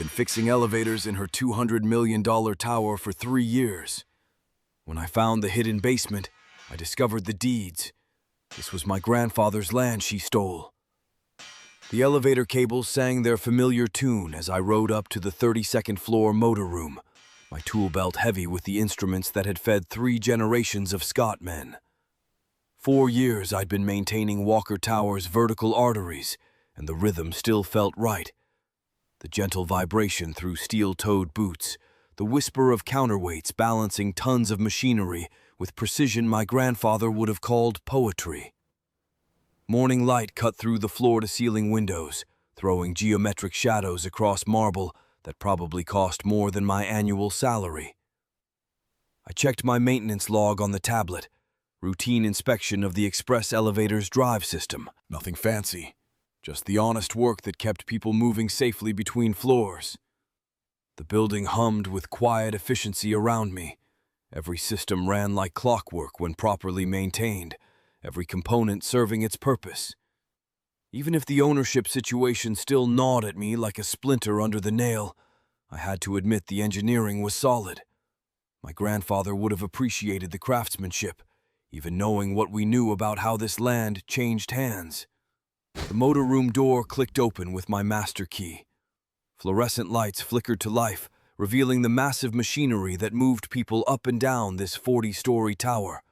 been fixing elevators in her $200 million tower for 3 years. When I found the hidden basement, I discovered the deeds. This was my grandfather's land she stole. The elevator cables sang their familiar tune as I rode up to the 32nd floor motor room, my tool belt heavy with the instruments that had fed 3 generations of Scott men. 4 years I'd been maintaining Walker Tower's vertical arteries, and the rhythm still felt right. The gentle vibration through steel-toed boots, the whisper of counterweights balancing tons of machinery with precision my grandfather would have called poetry. Morning light cut through the floor-to-ceiling windows, throwing geometric shadows across marble that probably cost more than my annual salary. I checked my maintenance log on the tablet, routine inspection of the express elevator's drive system. Nothing fancy, just the honest work that kept people moving safely between floors. The building hummed with quiet efficiency around me. Every system ran like clockwork when properly maintained, every component serving its purpose. Even if the ownership situation still gnawed at me like a splinter under the nail, I had to admit the engineering was solid. My grandfather would have appreciated the craftsmanship, even knowing what we knew about how this land changed hands. The motor room door clicked open with my master key. Fluorescent lights flickered to life, revealing the massive machinery that moved people up and down this 40-story tower.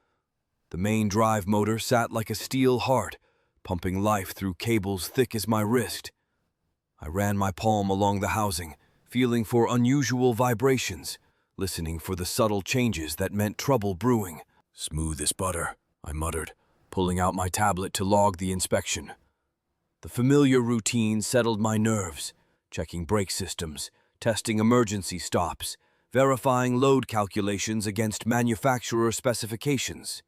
The main drive motor sat like a steel heart, pumping life through cables thick as my wrist. I ran my palm along the housing, feeling for unusual vibrations, listening for the subtle changes that meant trouble brewing. "Smooth as butter," I muttered, pulling out my tablet to log the inspection. The familiar routine settled my nerves, checking brake systems, testing emergency stops, verifying load calculations against manufacturer specifications.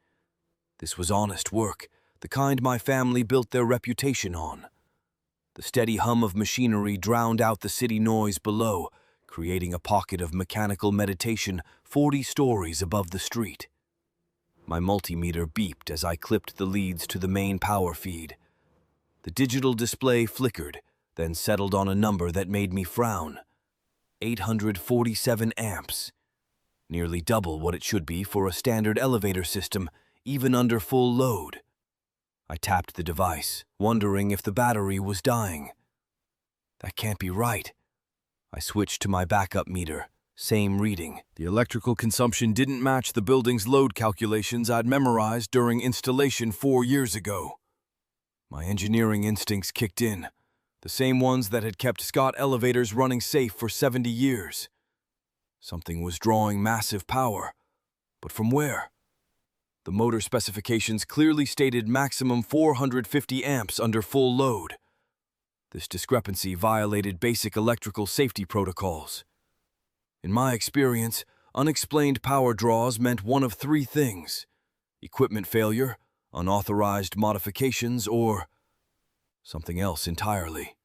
This was honest work, the kind my family built their reputation on. The steady hum of machinery drowned out the city noise below, creating a pocket of mechanical meditation 40 stories above the street. My multimeter beeped as I clipped the leads to the main power feed. The digital display flickered, then settled on a number that made me frown. 847 amps. Nearly double what it should be for a standard elevator system, even under full load. I tapped the device, wondering if the battery was dying. That can't be right. I switched to my backup meter. Same reading. The electrical consumption didn't match the building's load calculations I'd memorized during installation 4 years ago. My engineering instincts kicked in, the same ones that had kept Scott elevators running safe for 70 years. Something was drawing massive power, but from where? The motor specifications clearly stated maximum 450 amps under full load. This discrepancy violated basic electrical safety protocols. In my experience, unexplained power draws meant one of 3 things: equipment failure, unauthorized modifications, or something else entirely.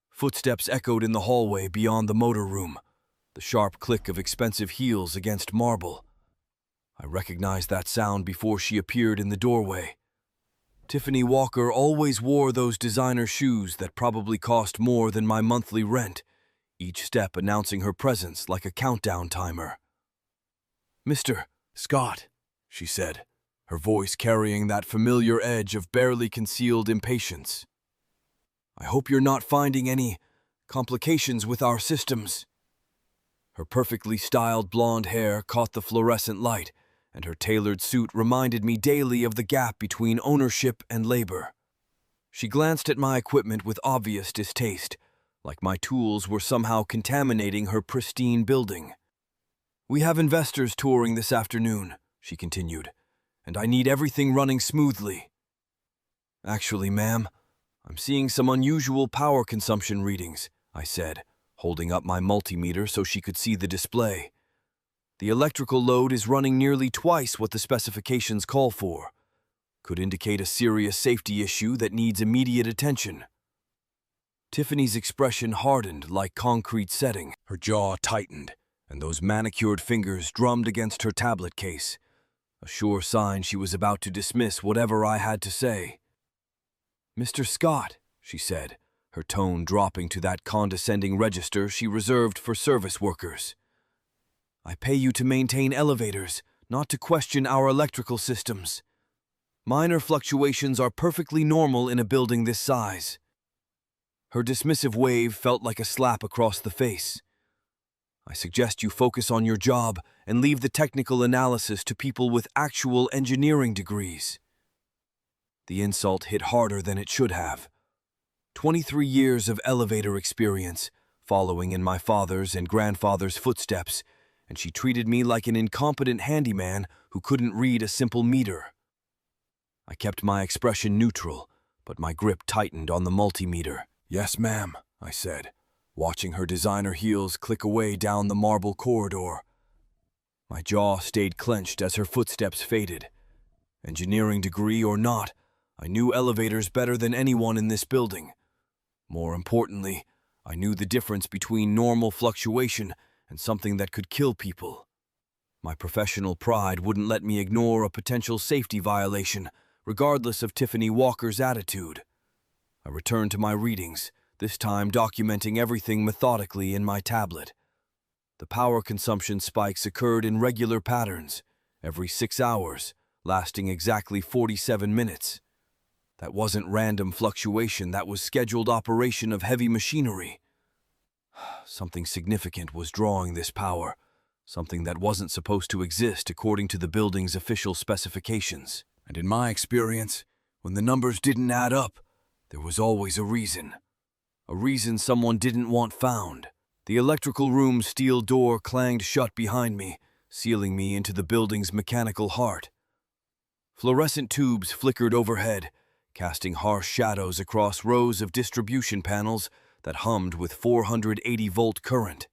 Footsteps echoed in the hallway beyond the motor room, the sharp click of expensive heels against marble. I recognized that sound before she appeared in the doorway. Tiffany Walker always wore those designer shoes that probably cost more than my monthly rent, each step announcing her presence like a countdown timer. "Mr. Scott," she said, her voice carrying that familiar edge of barely concealed impatience. "I hope you're not finding any complications with our systems." Her perfectly styled blonde hair caught the fluorescent light, and her tailored suit reminded me daily of the gap between ownership and labor. She glanced at my equipment with obvious distaste, like my tools were somehow contaminating her pristine building. "We have investors touring this afternoon," she continued, "and I need everything running smoothly." "Actually, ma'am, I'm seeing some unusual power consumption readings," I said, holding up my multimeter so she could see the display. "The electrical load is running nearly twice what the specifications call for. Could indicate a serious safety issue that needs immediate attention." Tiffany's expression hardened like concrete setting. Her jaw tightened, and those manicured fingers drummed against her tablet case, a sure sign she was about to dismiss whatever I had to say. "Mr. Scott," she said, her tone dropping to that condescending register she reserved for service workers. "I pay you to maintain elevators, not to question our electrical systems. Minor fluctuations are perfectly normal in a building this size." Her dismissive wave felt like a slap across the face. "I suggest you focus on your job and leave the technical analysis to people with actual engineering degrees." The insult hit harder than it should have. 23 years of elevator experience, following in my father's and grandfather's footsteps, and she treated me like an incompetent handyman who couldn't read a simple meter. I kept my expression neutral, but my grip tightened on the multimeter. "Yes, ma'am," I said, watching her designer heels click away down the marble corridor. My jaw stayed clenched as her footsteps faded. Engineering degree or not, I knew elevators better than anyone in this building. More importantly, I knew the difference between normal fluctuation and something that could kill people. My professional pride wouldn't let me ignore a potential safety violation, regardless of Tiffany Walker's attitude. I returned to my readings, this time documenting everything methodically in my tablet. The power consumption spikes occurred in regular patterns, every 6 hours, lasting exactly 47 minutes. That wasn't random fluctuation, that was scheduled operation of heavy machinery. Something significant was drawing this power, something that wasn't supposed to exist according to the building's official specifications. And in my experience, when the numbers didn't add up, there was always a reason someone didn't want found. The electrical room's steel door clanged shut behind me, sealing me into the building's mechanical heart. Fluorescent tubes flickered overhead, casting harsh shadows across rows of distribution panels that hummed with 480-volt current.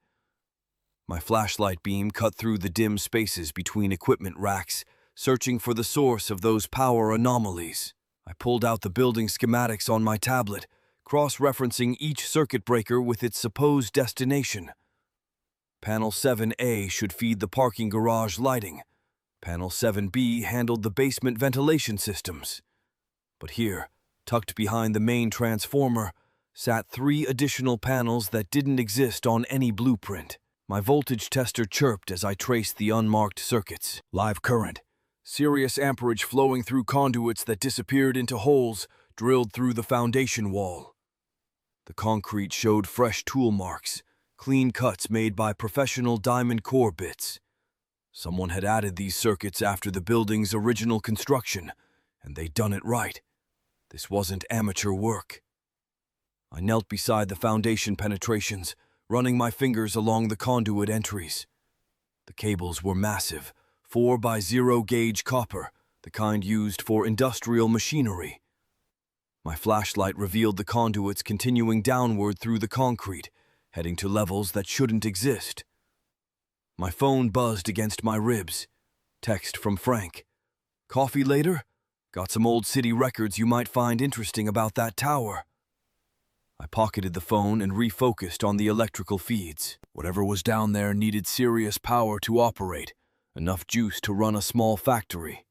My flashlight beam cut through the dim spaces between equipment racks, searching for the source of those power anomalies. I pulled out the building schematics on my tablet, cross-referencing each circuit breaker with its supposed destination. Panel 7A should feed the parking garage lighting. Panel 7B handled the basement ventilation systems. But here, tucked behind the main transformer, sat 3 additional panels that didn't exist on any blueprint. My voltage tester chirped as I traced the unmarked circuits. Live current. Serious amperage flowing through conduits that disappeared into holes drilled through the foundation wall. The concrete showed fresh tool marks, clean cuts made by professional diamond core bits. Someone had added these circuits after the building's original construction, and they'd done it right. This wasn't amateur work. I knelt beside the foundation penetrations, running my fingers along the conduit entries. The cables were massive, 4x0-gauge copper, the kind used for industrial machinery. My flashlight revealed the conduits continuing downward through the concrete, heading to levels that shouldn't exist. My phone buzzed against my ribs. Text from Frank. "Coffee later? Got some old city records you might find interesting about that tower." I pocketed the phone and refocused on the electrical feeds. Whatever was down there needed serious power to operate, enough juice to run a small factory.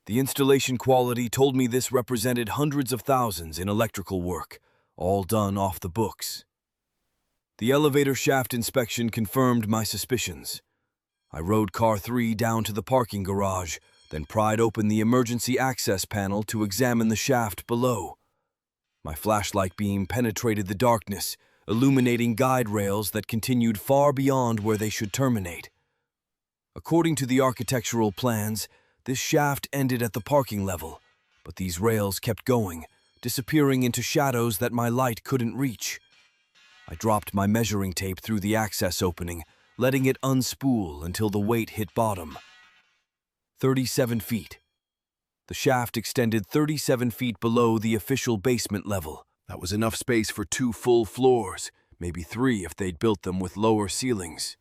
The installation quality told me this represented hundreds of thousands in electrical work, all done off the books. The elevator shaft inspection confirmed my suspicions. I rode car 3 down to the parking garage, then pried open the emergency access panel to examine the shaft below. My flashlight beam penetrated the darkness, illuminating guide rails that continued far beyond where they should terminate. According to the architectural plans, this shaft ended at the parking level, but these rails kept going, disappearing into shadows that my light couldn't reach. I dropped my measuring tape through the access opening, letting it unspool until the weight hit bottom. 37 feet. The shaft extended 37 feet below the official basement level. That was enough space for 2 full floors, maybe 3 if they'd built them with lower ceilings.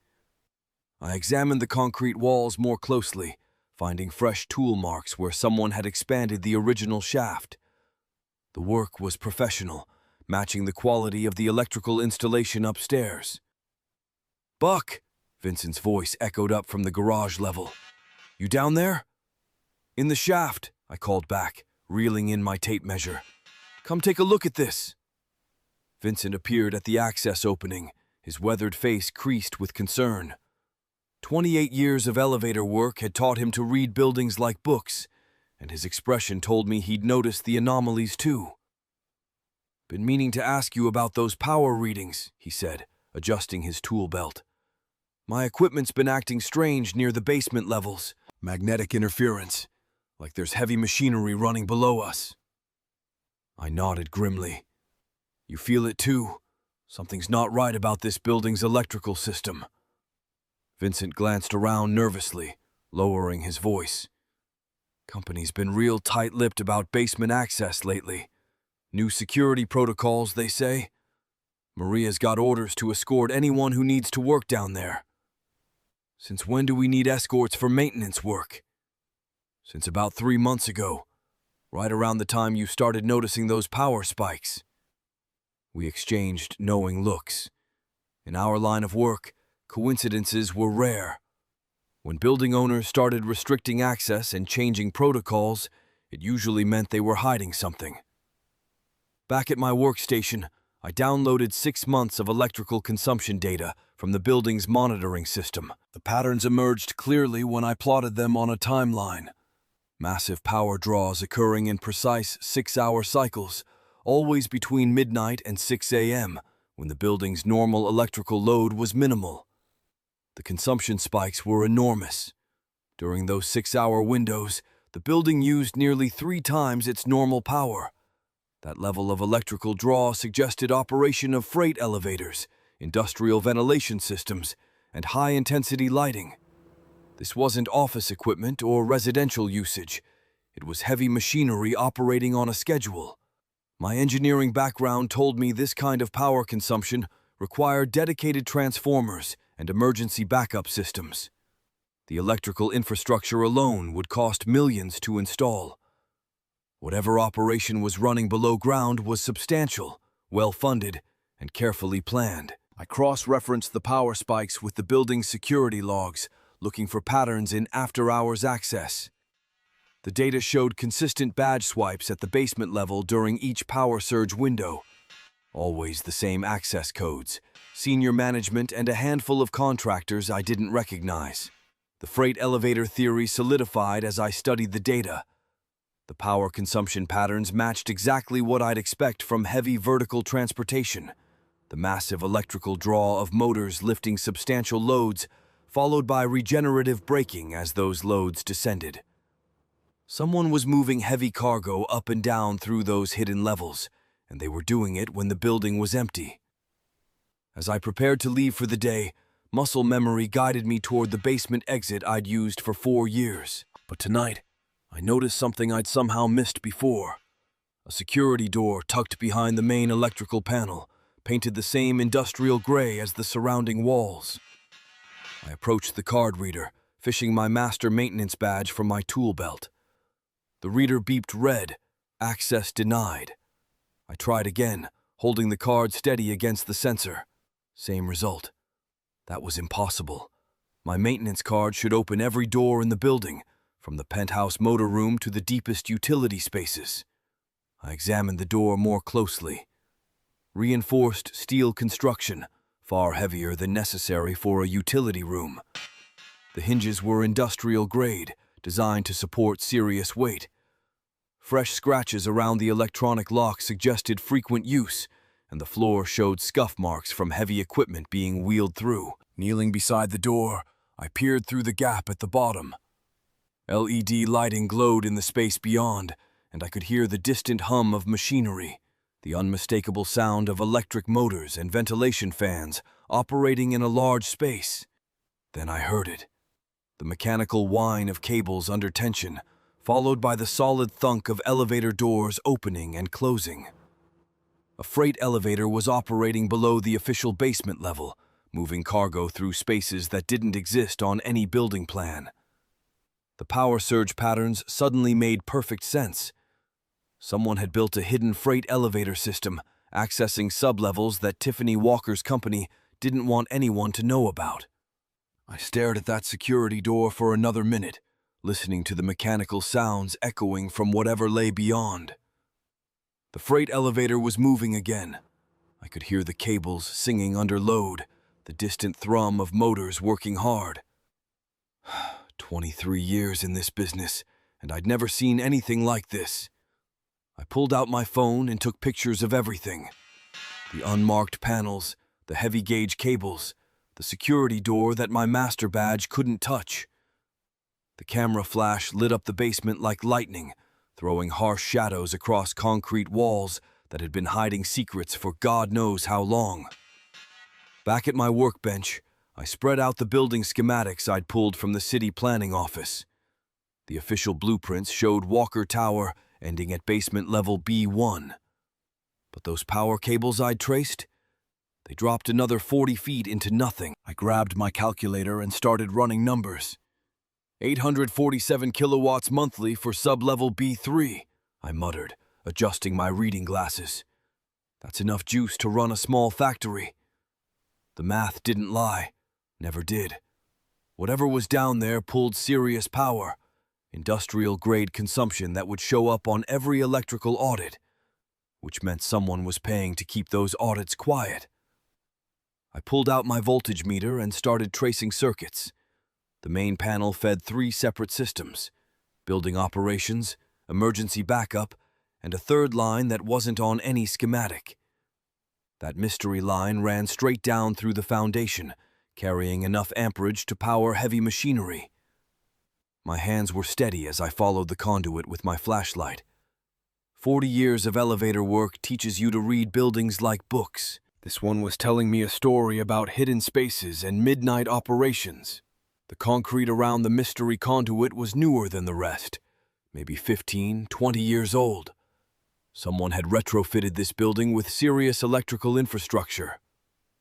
I examined the concrete walls more closely, finding fresh tool marks where someone had expanded the original shaft. The work was professional, matching the quality of the electrical installation upstairs. "Buck!" Vincent's voice echoed up from the garage level. "You down there?" "In the shaft," I called back, reeling in my tape measure. "Come take a look at this." Vincent appeared at the access opening, his weathered face creased with concern. 28 years of elevator work had taught him to read buildings like books, and his expression told me he'd noticed the anomalies too. "Been meaning to ask you about those power readings," he said, adjusting his tool belt. "My equipment's been acting strange near the basement levels. Magnetic interference, like there's heavy machinery running below us." I nodded grimly. "You feel it too? Something's not right about this building's electrical system." Vincent glanced around nervously, lowering his voice. "Company's been real tight-lipped about basement access lately. New security protocols, they say. Maria's got orders to escort anyone who needs to work down there." "Since when do we need escorts for maintenance work?" "Since about 3 months ago, right around the time you started noticing those power spikes." We exchanged knowing looks. In our line of work, coincidences were rare. When building owners started restricting access and changing protocols, it usually meant they were hiding something. Back at my workstation, I downloaded 6 months of electrical consumption data from the building's monitoring system. The patterns emerged clearly when I plotted them on a timeline. Massive power draws occurring in precise 6-hour cycles, always between midnight and 6 a.m., when the building's normal electrical load was minimal. The consumption spikes were enormous. During those 6-hour windows, the building used nearly 3 times its normal power. That level of electrical draw suggested operation of freight elevators, industrial ventilation systems, and high-intensity lighting. This wasn't office equipment or residential usage. It was heavy machinery operating on a schedule. My engineering background told me this kind of power consumption required dedicated transformers and emergency backup systems. The electrical infrastructure alone would cost millions to install. Whatever operation was running below ground was substantial, well-funded, and carefully planned. I cross-referenced the power spikes with the building's security logs, looking for patterns in after-hours access. The data showed consistent badge swipes at the basement level during each power surge window. Always the same access codes, senior management, and a handful of contractors I didn't recognize. The freight elevator theory solidified as I studied the data. The power consumption patterns matched exactly what I'd expect from heavy vertical transportation. The massive electrical draw of motors lifting substantial loads, followed by regenerative braking as those loads descended. Someone was moving heavy cargo up and down through those hidden levels, and they were doing it when the building was empty. As I prepared to leave for the day, muscle memory guided me toward the basement exit I'd used for 4 years. But tonight, I noticed something I'd somehow missed before. A security door tucked behind the main electrical panel, painted the same industrial gray as the surrounding walls. I approached the card reader, fishing my master maintenance badge from my tool belt. The reader beeped red, access denied. I tried again, holding the card steady against the sensor. Same result. That was impossible. My maintenance card should open every door in the building, from the penthouse motor room to the deepest utility spaces. I examined the door more closely. Reinforced steel construction, far heavier than necessary for a utility room. The hinges were industrial grade, designed to support serious weight. Fresh scratches around the electronic lock suggested frequent use, and the floor showed scuff marks from heavy equipment being wheeled through. Kneeling beside the door, I peered through the gap at the bottom. LED lighting glowed in the space beyond, and I could hear the distant hum of machinery, the unmistakable sound of electric motors and ventilation fans operating in a large space. Then I heard it. The mechanical whine of cables under tension, followed by the solid thunk of elevator doors opening and closing. A freight elevator was operating below the official basement level, moving cargo through spaces that didn't exist on any building plan. The power surge patterns suddenly made perfect sense. Someone had built a hidden freight elevator system, accessing sublevels that Tiffany Walker's company didn't want anyone to know about. I stared at that security door for another minute, listening to the mechanical sounds echoing from whatever lay beyond. The freight elevator was moving again. I could hear the cables singing under load, the distant thrum of motors working hard. 23 years in this business, and I'd never seen anything like this. I pulled out my phone and took pictures of everything. The unmarked panels, the heavy gauge cables, the security door that my master badge couldn't touch. The camera flash lit up the basement like lightning, throwing harsh shadows across concrete walls that had been hiding secrets for God knows how long. Back at my workbench, I spread out the building schematics I'd pulled from the city planning office. The official blueprints showed Walker Tower ending at basement level B1. But those power cables I'd traced, they dropped another 40 feet into nothing. I grabbed my calculator and started running numbers. 847 kilowatts monthly for sub-level B3, I muttered, adjusting my reading glasses. That's enough juice to run a small factory. The math didn't lie, never did. Whatever was down there pulled serious power, industrial-grade consumption that would show up on every electrical audit, which meant someone was paying to keep those audits quiet. I pulled out my voltage meter and started tracing circuits. The main panel fed 3 separate systems: building operations, emergency backup, and a third line that wasn't on any schematic. That mystery line ran straight down through the foundation, carrying enough amperage to power heavy machinery. My hands were steady as I followed the conduit with my flashlight. 40 years of elevator work teaches you to read buildings like books. This one was telling me a story about hidden spaces and midnight operations. The concrete around the mystery conduit was newer than the rest, maybe 15, 20 years old. Someone had retrofitted this building with serious electrical infrastructure.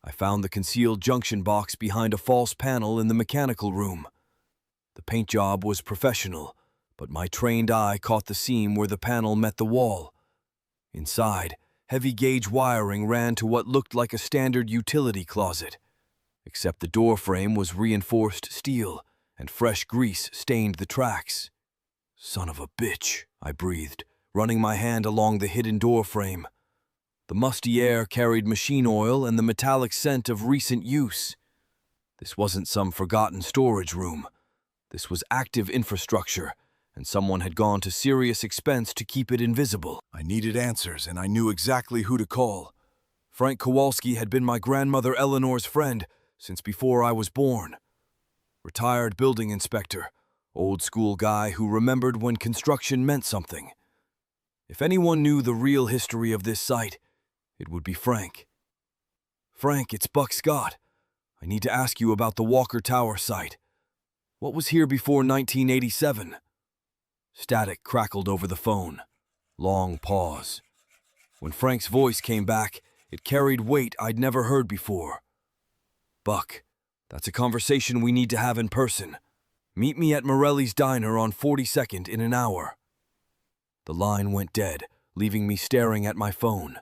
I found the concealed junction box behind a false panel in the mechanical room. The paint job was professional, but my trained eye caught the seam where the panel met the wall. Inside, heavy gauge wiring ran to what looked like a standard utility closet, except the door frame was reinforced steel, and fresh grease stained the tracks. Son of a bitch, I breathed, running my hand along the hidden door frame. The musty air carried machine oil and the metallic scent of recent use. This wasn't some forgotten storage room. This was active infrastructure, and someone had gone to serious expense to keep it invisible. I needed answers, and I knew exactly who to call. Frank Kowalski had been my grandmother Eleanor's friend since before I was born. Retired building inspector, old school guy who remembered when construction meant something. If anyone knew the real history of this site, it would be Frank. Frank, it's Buck Scott. I need to ask you about the Walker Tower site. What was here before 1987? Static crackled over the phone. Long pause. When Frank's voice came back, it carried weight I'd never heard before. Buck, that's a conversation we need to have in person. Meet me at Morelli's Diner on 42nd in an hour. The line went dead, leaving me staring at my phone.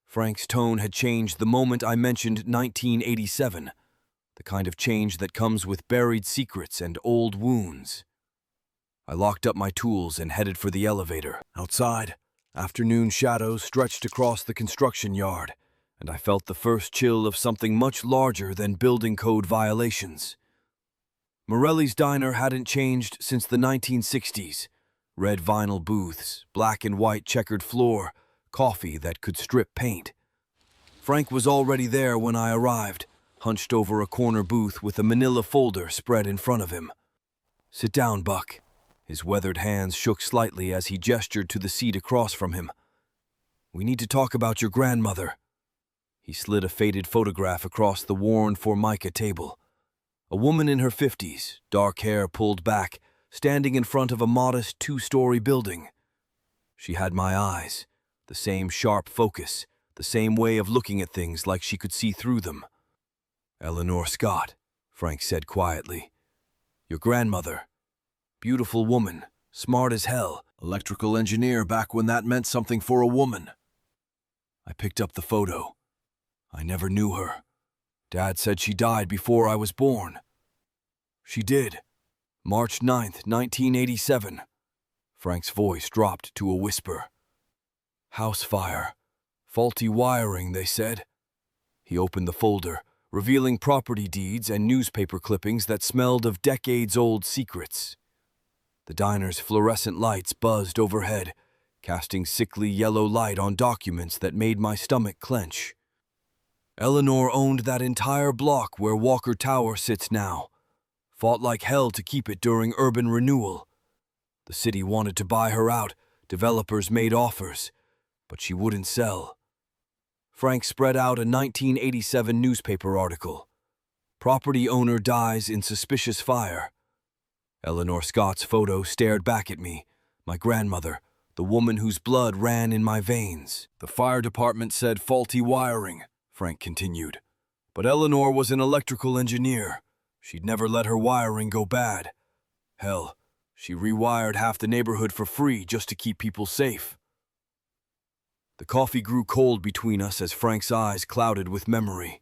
Frank's tone had changed the moment I mentioned 1987, the kind of change that comes with buried secrets and old wounds. I locked up my tools and headed for the elevator. Outside, afternoon shadows stretched across the construction yard, and I felt the first chill of something much larger than building code violations. Morelli's Diner hadn't changed since the 1960s. Red vinyl booths, black and white checkered floor, coffee that could strip paint. Frank was already there when I arrived, hunched over a corner booth with a manila folder spread in front of him. Sit down, Buck. His weathered hands shook slightly as he gestured to the seat across from him. We need to talk about your grandmother. He slid a faded photograph across the worn Formica table. A woman in her 50s, dark hair pulled back, standing in front of a modest 2-story building. She had my eyes, the same sharp focus, the same way of looking at things like she could see through them. Eleanor Scott, Frank said quietly. Your grandmother. Beautiful woman, smart as hell, electrical engineer back when that meant something for a woman. I picked up the photo. I never knew her. Dad said she died before I was born. She did. March 9th, 1987. Frank's voice dropped to a whisper. House fire. Faulty wiring, they said. He opened the folder, revealing property deeds and newspaper clippings that smelled of decades-old secrets. The diner's fluorescent lights buzzed overhead, casting sickly yellow light on documents that made my stomach clench. Eleanor owned that entire block where Walker Tower sits now. Fought like hell to keep it during urban renewal. The city wanted to buy her out, developers made offers, but she wouldn't sell. Frank spread out a 1987 newspaper article. Property owner dies in suspicious fire. Eleanor Scott's photo stared back at me, my grandmother, the woman whose blood ran in my veins. The fire department said faulty wiring, Frank continued. But Eleanor was an electrical engineer. She'd never let her wiring go bad. Hell, she rewired half the neighborhood for free just to keep people safe. The coffee grew cold between us as Frank's eyes clouded with memory.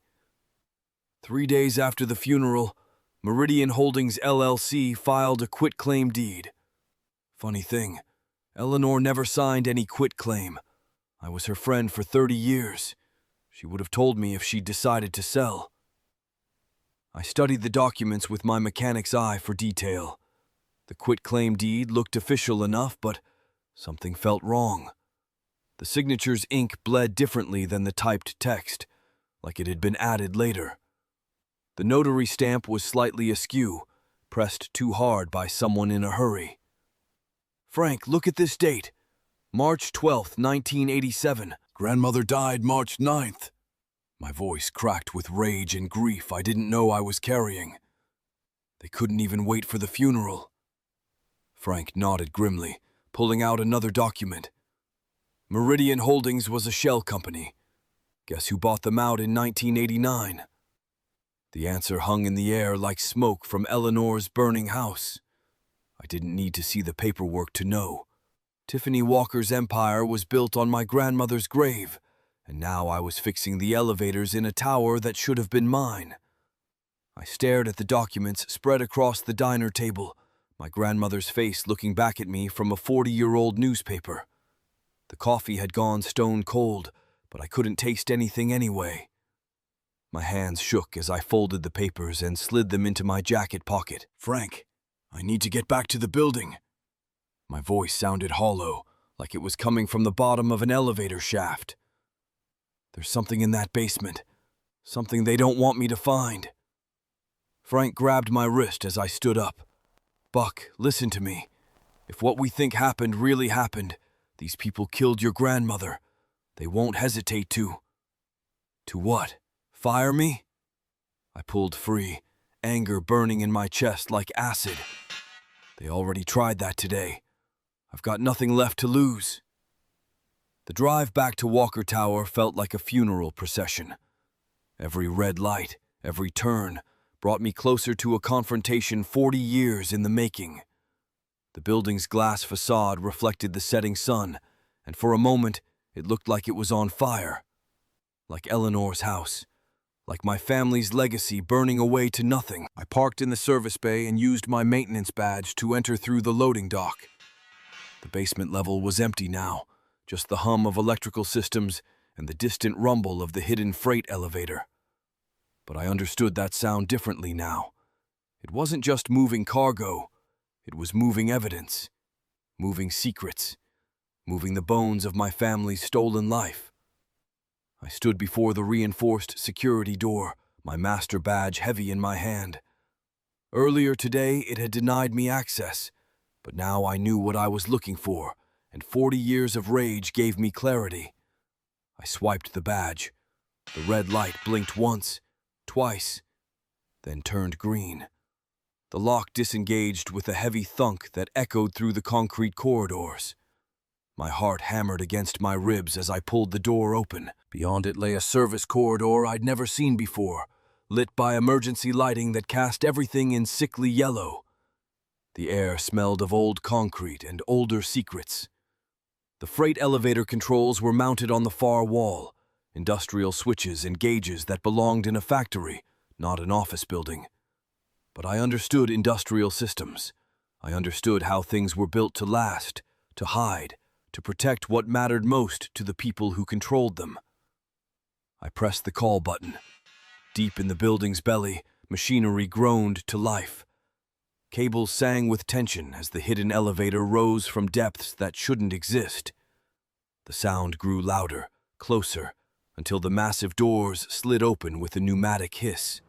3 days after the funeral, Meridian Holdings LLC filed a quitclaim deed. Funny thing, Eleanor never signed any quitclaim. I was her friend for 30 years. She would have told me if she'd decided to sell. I studied the documents with my mechanic's eye for detail. The quitclaim deed looked official enough, but something felt wrong. The signature's ink bled differently than the typed text, like it had been added later. The notary stamp was slightly askew, pressed too hard by someone in a hurry. Frank, look at this date. March 12th, 1987. Grandmother died March 9th. My voice cracked with rage and grief I didn't know I was carrying. They couldn't even wait for the funeral. Frank nodded grimly, pulling out another document. Meridian Holdings was a shell company. Guess who bought them out in 1989? The answer hung in the air like smoke from Eleanor's burning house. I didn't need to see the paperwork to know. Tiffany Walker's empire was built on my grandmother's grave, and now I was fixing the elevators in a tower that should have been mine. I stared at the documents spread across the diner table, my grandmother's face looking back at me from a 40-year-old newspaper. The coffee had gone stone cold, but I couldn't taste anything anyway. My hands shook as I folded the papers and slid them into my jacket pocket. Frank, I need to get back to the building. My voice sounded hollow, like it was coming from the bottom of an elevator shaft. There's something in that basement, something they don't want me to find. Frank grabbed my wrist as I stood up. Buck, listen to me. If what we think happened really happened, these people killed your grandmother. They won't hesitate to... To what? Fire me? I pulled free, anger burning in my chest like acid. They already tried that today. I've got nothing left to lose. The drive back to Walker Tower felt like a funeral procession. Every red light, every turn, brought me closer to a confrontation 40 years in the making. The building's glass facade reflected the setting sun, and for a moment, it looked like it was on fire. Like Eleanor's house. Like my family's legacy burning away to nothing. I parked in the service bay and used my maintenance badge to enter through the loading dock. The basement level was empty now, just the hum of electrical systems and the distant rumble of the hidden freight elevator. But I understood that sound differently now. It wasn't just moving cargo. It was moving evidence, moving secrets, moving the bones of my family's stolen life. I stood before the reinforced security door, my master badge heavy in my hand. Earlier today, it had denied me access, but now I knew what I was looking for, and 40 years of rage gave me clarity. I swiped the badge. The red light blinked once, twice, then turned green. The lock disengaged with a heavy thunk that echoed through the concrete corridors. My heart hammered against my ribs as I pulled the door open. Beyond it lay a service corridor I'd never seen before, lit by emergency lighting that cast everything in sickly yellow. The air smelled of old concrete and older secrets. The freight elevator controls were mounted on the far wall, industrial switches and gauges that belonged in a factory, not an office building. But I understood industrial systems. I understood how things were built to last, to hide, to protect what mattered most to the people who controlled them. I pressed the call button. Deep in the building's belly, machinery groaned to life. Cables sang with tension as the hidden elevator rose from depths that shouldn't exist. The sound grew louder, closer, until the massive doors slid open with a pneumatic hiss.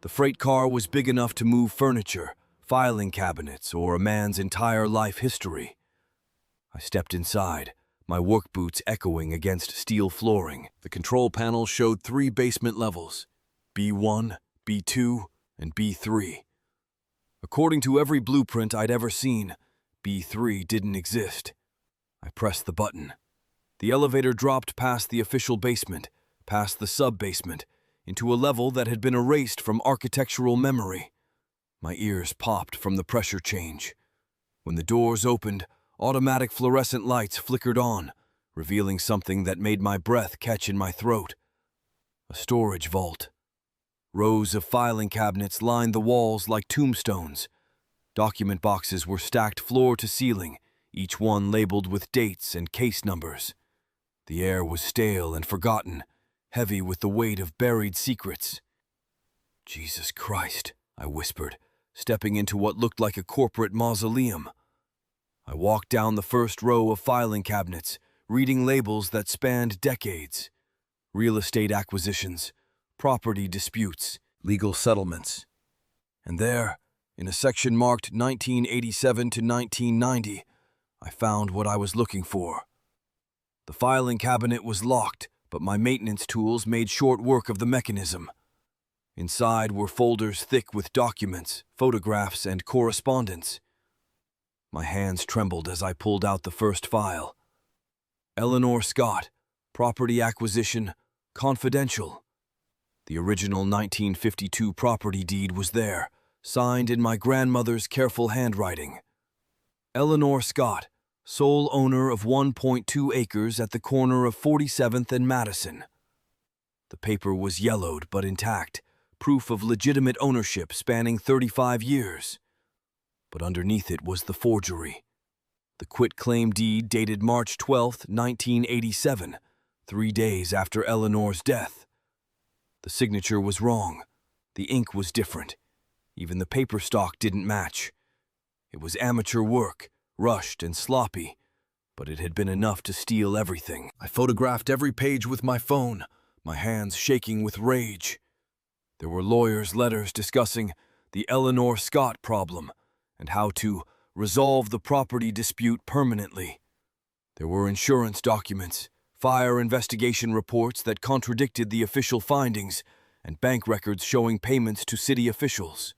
The freight car was big enough to move furniture, filing cabinets, or a man's entire life history. I stepped inside, my work boots echoing against steel flooring. The control panel showed 3 basement levels: B1, B2, and B3. According to every blueprint I'd ever seen, B3 didn't exist. I pressed the button. The elevator dropped past the official basement, past the sub-basement, into a level that had been erased from architectural memory. My ears popped from the pressure change. When the doors opened, automatic fluorescent lights flickered on, revealing something that made my breath catch in my throat. A storage vault. Rows of filing cabinets lined the walls like tombstones. Document boxes were stacked floor to ceiling, each one labeled with dates and case numbers. The air was stale and forgotten, heavy with the weight of buried secrets. "Jesus Christ," I whispered, stepping into what looked like a corporate mausoleum. I walked down the first row of filing cabinets, reading labels that spanned decades. Real estate acquisitions, property disputes, legal settlements. And there, in a section marked 1987 to 1990, I found what I was looking for. The filing cabinet was locked, but my maintenance tools made short work of the mechanism. Inside were folders thick with documents, photographs, and correspondence. My hands trembled as I pulled out the first file. Eleanor Scott, property acquisition, confidential. The original 1952 property deed was there, signed in my grandmother's careful handwriting. Eleanor Scott, sole owner of 1.2 acres at the corner of 47th and Madison. The paper was yellowed but intact, proof of legitimate ownership spanning 35 years. But underneath it was the forgery. The quitclaim deed dated March 12, 1987, 3 days after Eleanor's death. The signature was wrong. The ink was different. Even the paper stock didn't match. It was amateur work, rushed and sloppy, but it had been enough to steal everything. I photographed every page with my phone, my hands shaking with rage. There were lawyers' letters discussing the Eleanor Scott problem and how to resolve the property dispute permanently. There were insurance documents, fire investigation reports that contradicted the official findings, and bank records showing payments to city officials.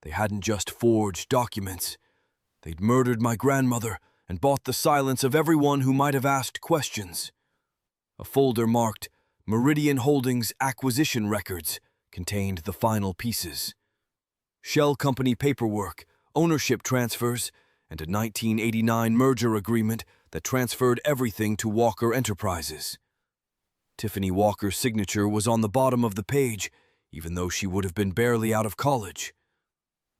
They hadn't just forged documents. They'd murdered my grandmother and bought the silence of everyone who might have asked questions. A folder marked Meridian Holdings Acquisition Records contained the final pieces. Shell company paperwork, ownership transfers, and a 1989 merger agreement that transferred everything to Walker Enterprises. Tiffany Walker's signature was on the bottom of the page, even though she would have been barely out of college.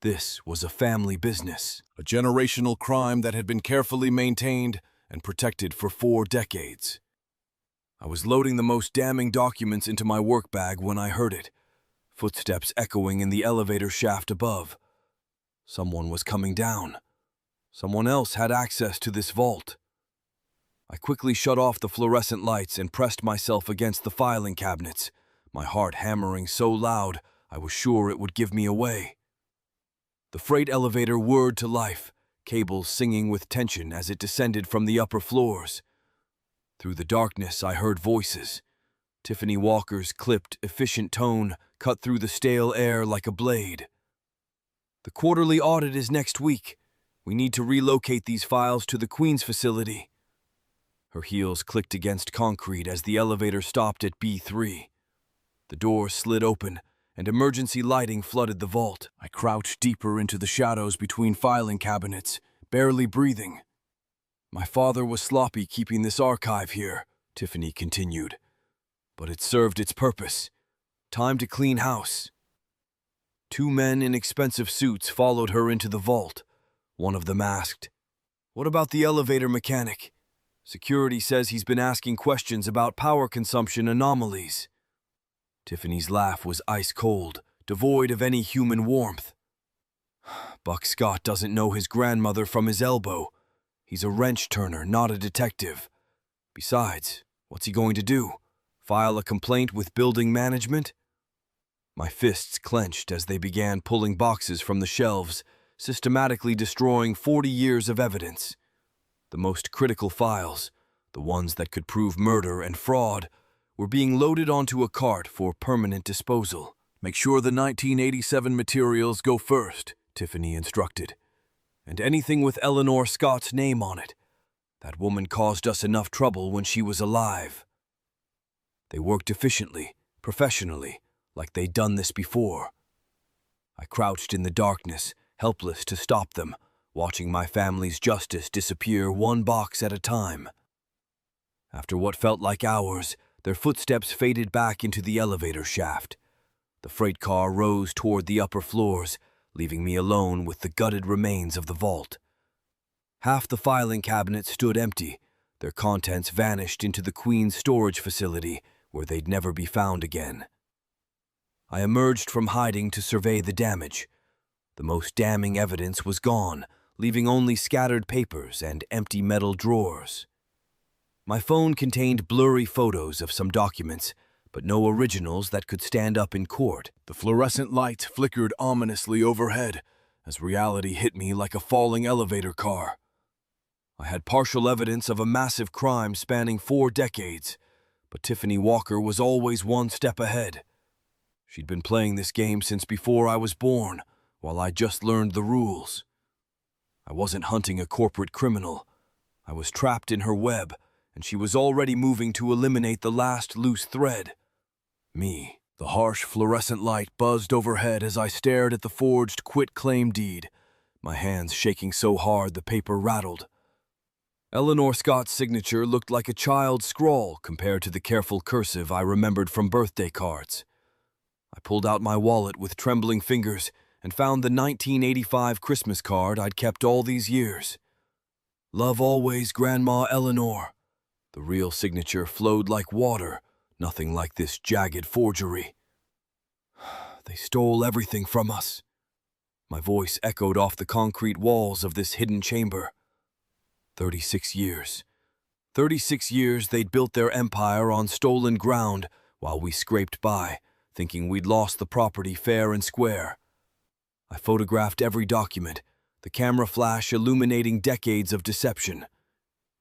This was a family business, a generational crime that had been carefully maintained and protected for 4 decades. I was loading the most damning documents into my work bag when I heard it, footsteps echoing in the elevator shaft above. Someone was coming down. Someone else had access to this vault. I quickly shut off the fluorescent lights and pressed myself against the filing cabinets, my heart hammering so loud I was sure it would give me away. The freight elevator whirred to life, cables singing with tension as it descended from the upper floors. Through the darkness, I heard voices. Tiffany Walker's clipped, efficient tone cut through the stale air like a blade. "The quarterly audit is next week. We need to relocate these files to the Queens facility." Her heels clicked against concrete as the elevator stopped at B3. The door slid open, and emergency lighting flooded the vault. I crouched deeper into the shadows between filing cabinets, barely breathing. "My father was sloppy keeping this archive here," Tiffany continued. "But it served its purpose. Time to clean house." 2 men in expensive suits followed her into the vault. One of them asked, What about the elevator mechanic? Security says he's been asking questions about power consumption anomalies. Tiffany's laugh was ice cold, devoid of any human warmth. Buck Scott doesn't know his grandmother from his elbow. He's a wrench turner, not a detective. Besides, what's he going to do? File a complaint with building management? My fists clenched as they began pulling boxes from the shelves, systematically destroying 40 years of evidence. The most critical files, the ones that could prove murder and fraud, were being loaded onto a cart for permanent disposal. Make sure the 1987 materials go first, Tiffany instructed. And anything with Eleanor Scott's name on it. That woman caused us enough trouble when she was alive. They worked efficiently, professionally, like they'd done this before. I crouched in the darkness, helpless to stop them, watching my family's justice disappear one box at a time. After what felt like hours, their footsteps faded back into the elevator shaft. The freight car rose toward the upper floors, leaving me alone with the gutted remains of the vault. Half the filing cabinets stood empty, their contents vanished into the Queen's storage facility, where they'd never be found again. I emerged from hiding to survey the damage. The most damning evidence was gone, leaving only scattered papers and empty metal drawers. My phone contained blurry photos of some documents, but no originals that could stand up in court. The fluorescent light flickered ominously overhead as reality hit me like a falling elevator car. I had partial evidence of a massive crime spanning 4 decades, but Tiffany Walker was always one step ahead. She'd been playing this game since before I was born, while I just learned the rules. I wasn't hunting a corporate criminal. I was trapped in her web, and she was already moving to eliminate the last loose thread. Me. The harsh fluorescent light buzzed overhead as I stared at the forged quit-claim deed, my hands shaking so hard the paper rattled. Eleanor Scott's signature looked like a child's scrawl compared to the careful cursive I remembered from birthday cards. I pulled out my wallet with trembling fingers and found the 1985 Christmas card I'd kept all these years. Love always, Grandma Eleanor. The real signature flowed like water, nothing like this jagged forgery. They stole everything from us. My voice echoed off the concrete walls of this hidden chamber. 36 years. 36 years they'd built their empire on stolen ground while we scraped by, thinking we'd lost the property fair and square. I photographed every document, the camera flash illuminating decades of deception.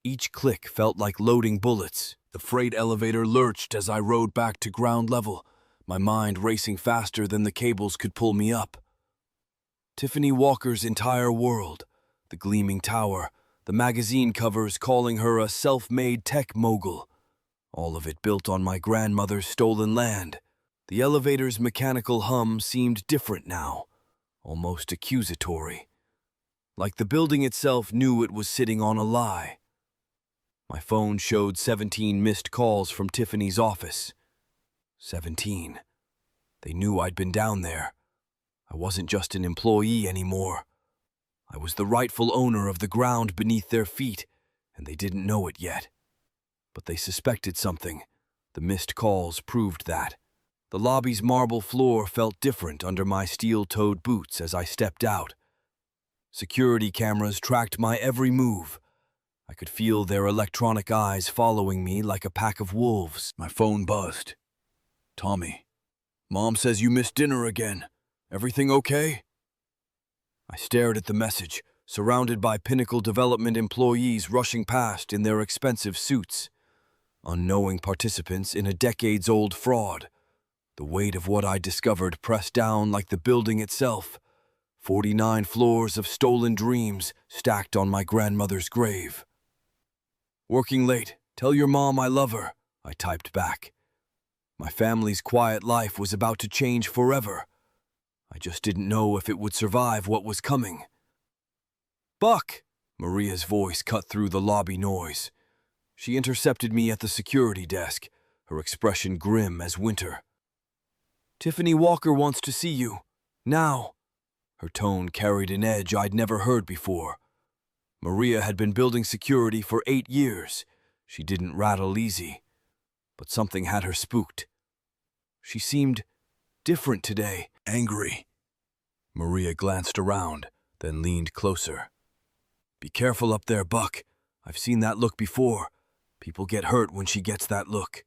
Each click felt like loading bullets. The freight elevator lurched as I rode back to ground level, my mind racing faster than the cables could pull me up. Tiffany Walker's entire world, the gleaming tower, the magazine covers calling her a self-made tech mogul, all of it built on my grandmother's stolen land. The elevator's mechanical hum seemed different now, almost accusatory, like the building itself knew it was sitting on a lie. My phone showed 17 missed calls from Tiffany's office. 17. They knew I'd been down there. I wasn't just an employee anymore. I was the rightful owner of the ground beneath their feet, and they didn't know it yet. But they suspected something. The missed calls proved that. The lobby's marble floor felt different under my steel-toed boots as I stepped out. Security cameras tracked my every move. I could feel their electronic eyes following me like a pack of wolves. My phone buzzed. Tommy, Mom says you missed dinner again. Everything okay? I stared at the message, surrounded by Pinnacle Development employees rushing past in their expensive suits. Unknowing participants in a decades-old fraud. The weight of what I discovered pressed down like the building itself. 49 floors of stolen dreams stacked on my grandmother's grave. Working late. Tell your mom I love her, I typed back. My family's quiet life was about to change forever. I just didn't know if it would survive what was coming. Buck! Maria's voice cut through the lobby noise. She intercepted me at the security desk, her expression grim as winter. Tiffany Walker wants to see you. Now. Her tone carried an edge I'd never heard before. Maria had been building security for 8 years. She didn't rattle easy, but something had her spooked. She seemed different today, angry. Maria glanced around, then leaned closer. "Be careful up there, Buck. I've seen that look before. People get hurt when she gets that look."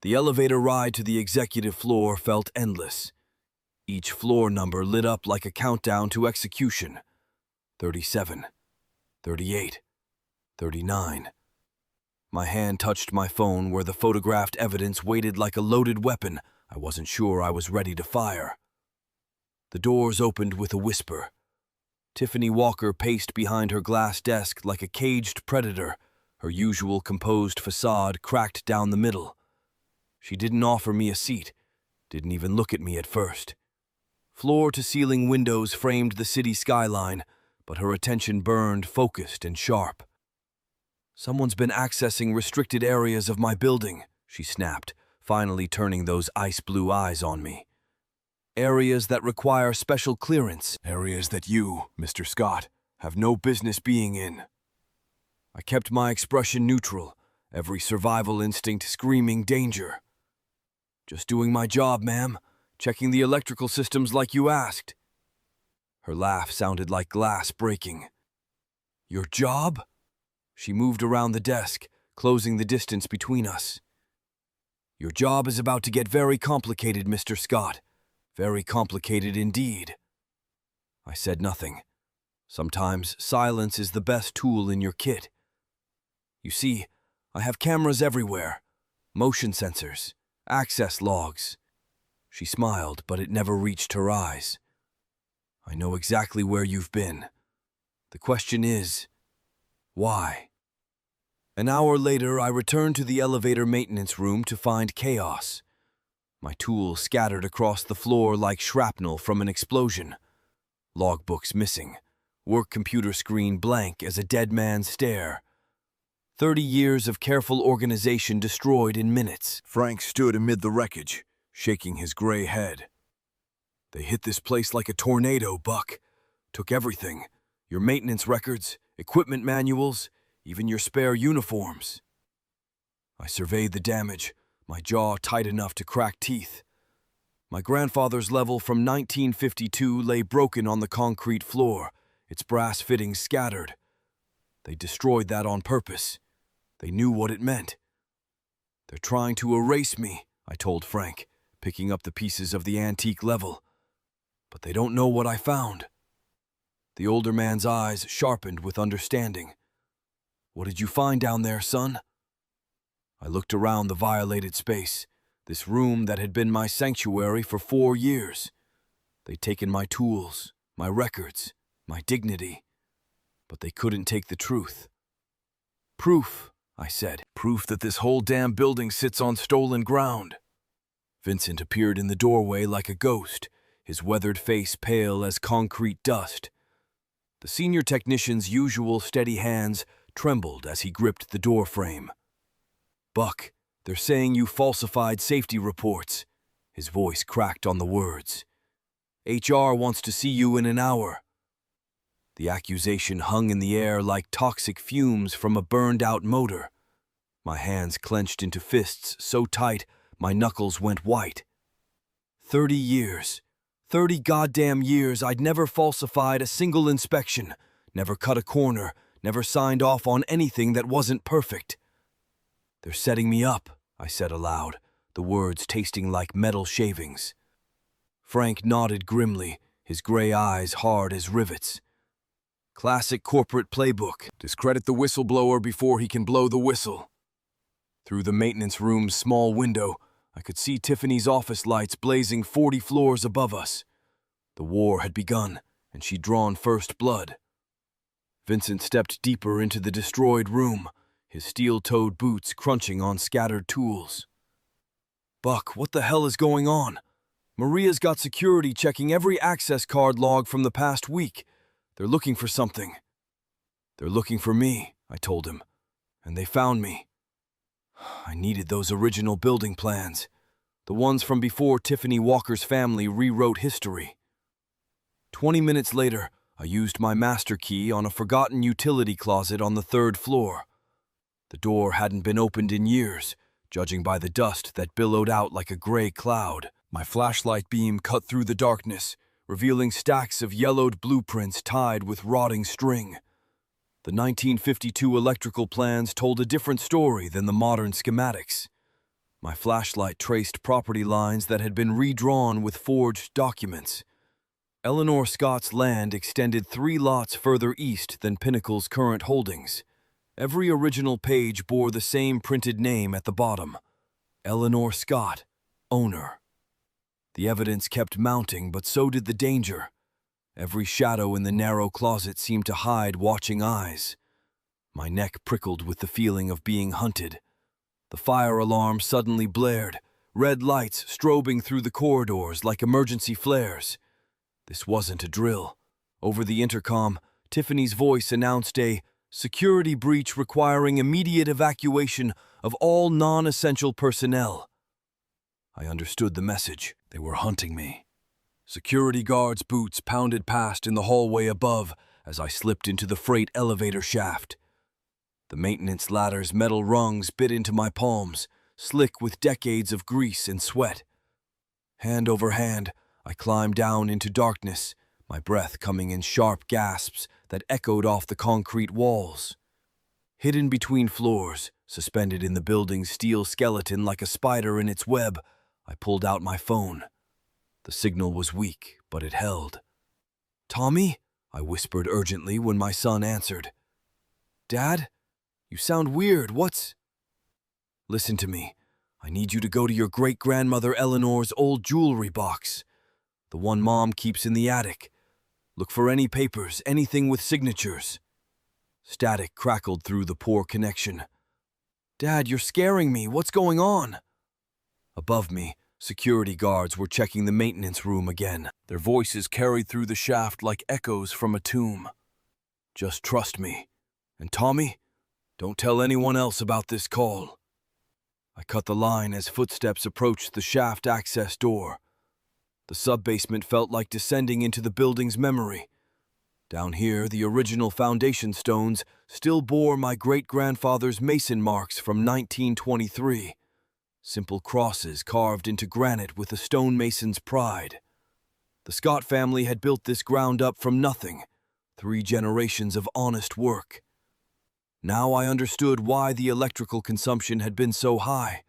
The elevator ride to the executive floor felt endless. Each floor number lit up like a countdown to execution. 37, 38, 39. My hand touched my phone where the photographed evidence waited like a loaded weapon. I wasn't sure I was ready to fire. The doors opened with a whisper. Tiffany Walker paced behind her glass desk like a caged predator, her usual composed facade cracked down the middle. She didn't offer me a seat, didn't even look at me at first. Floor-to-ceiling windows framed the city skyline, but her attention burned, focused and sharp. "Someone's been accessing restricted areas of my building," she snapped, finally turning those ice-blue eyes on me. "Areas that require special clearance. Areas that you, Mr. Scott, have no business being in." I kept my expression neutral, every survival instinct screaming danger. "Just doing my job, ma'am. Checking the electrical systems like you asked." Her laugh sounded like glass breaking. "Your job?" She moved around the desk, closing the distance between us. "Your job is about to get very complicated, Mr. Scott. Very complicated indeed." I said nothing. Sometimes silence is the best tool in your kit. "You see, I have cameras everywhere. Motion sensors, access logs." She smiled, but it never reached her eyes. "I know exactly where you've been. The question is, why?" An hour later, I returned to the elevator maintenance room to find chaos. My tools scattered across the floor like shrapnel from an explosion. Logbooks missing. Work computer screen blank as a dead man's stare. 30 years of careful organization destroyed in minutes. Frank stood amid the wreckage, shaking his gray head. "They hit this place like a tornado, Buck. Took everything. Your maintenance records, equipment manuals, even your spare uniforms." I surveyed the damage, my jaw tight enough to crack teeth. My grandfather's level from 1952 lay broken on the concrete floor, its brass fittings scattered. They destroyed that on purpose. They knew what it meant. "They're trying to erase me," I told Frank, picking up the pieces of the antique level. "But they don't know what I found." The older man's eyes sharpened with understanding. "What did you find down there, son?" I looked around the violated space, this room that had been my sanctuary for 4 years. They'd taken my tools, my records, my dignity, but they couldn't take the truth. "Proof," I said. "Proof that this whole damn building sits on stolen ground." Vincent appeared in the doorway like a ghost, his weathered face pale as concrete dust. The senior technician's usual steady hands trembled as he gripped the doorframe. "Buck, they're saying you falsified safety reports." His voice cracked on the words. "HR wants to see you in an hour." The accusation hung in the air like toxic fumes from a burned-out motor. My hands clenched into fists so tight my knuckles went white. 30 years. 30 goddamn years I'd never falsified a single inspection, never cut a corner, never signed off on anything that wasn't perfect. "They're setting me up," I said aloud, the words tasting like metal shavings. Frank nodded grimly, his gray eyes hard as rivets. "Classic corporate playbook. Discredit the whistleblower before he can blow the whistle." Through the maintenance room's small window, I could see Tiffany's office lights blazing 40 floors above us. The war had begun, and she'd drawn first blood. Vincent stepped deeper into the destroyed room, his steel-toed boots crunching on scattered tools. "Buck, what the hell is going on? Maria's got security checking every access card log from the past week. They're looking for something." "They're looking for me," I told him, "and they found me. I needed those original building plans, the ones from before Tiffany Walker's family rewrote history." 20 minutes later, I used my master key on a forgotten utility closet on the third floor. The door hadn't been opened in years, judging by the dust that billowed out like a gray cloud. My flashlight beam cut through the darkness, revealing stacks of yellowed blueprints tied with rotting string. The 1952 electrical plans told a different story than the modern schematics. My flashlight traced property lines that had been redrawn with forged documents. Eleanor Scott's land extended 3 lots further east than Pinnacle's current holdings. Every original page bore the same printed name at the bottom: Eleanor Scott, owner. The evidence kept mounting, but so did the danger. Every shadow in the narrow closet seemed to hide watching eyes. My neck prickled with the feeling of being hunted. The fire alarm suddenly blared, red lights strobing through the corridors like emergency flares. This wasn't a drill. Over the intercom, Tiffany's voice announced a security breach requiring immediate evacuation of all non-essential personnel. I understood the message. They were hunting me. Security guards' boots pounded past in the hallway above as I slipped into the freight elevator shaft. The maintenance ladder's metal rungs bit into my palms, slick with decades of grease and sweat. Hand over hand, I climbed down into darkness, my breath coming in sharp gasps that echoed off the concrete walls. Hidden between floors, suspended in the building's steel skeleton like a spider in its web, I pulled out my phone. The signal was weak, but it held. "Tommy?" I whispered urgently when my son answered. "Dad? You sound weird. What's—" "Listen to me. I need you to go to your great-grandmother Eleanor's old jewelry box, the one Mom keeps in the attic. Look for any papers, anything with signatures." Static crackled through the poor connection. "Dad, you're scaring me. What's going on?" Above me, security guards were checking the maintenance room again. Their voices carried through the shaft like echoes from a tomb. "Just trust me. And Tommy, don't tell anyone else about this call." I cut the line as footsteps approached the shaft access door. The sub-basement felt like descending into the building's memory. Down here, the original foundation stones still bore my great-grandfather's mason marks from 1923. Simple crosses carved into granite with a stonemason's pride. The Scott family had built this ground up from nothing, 3 generations of honest work. Now I understood why the electrical consumption had been so high.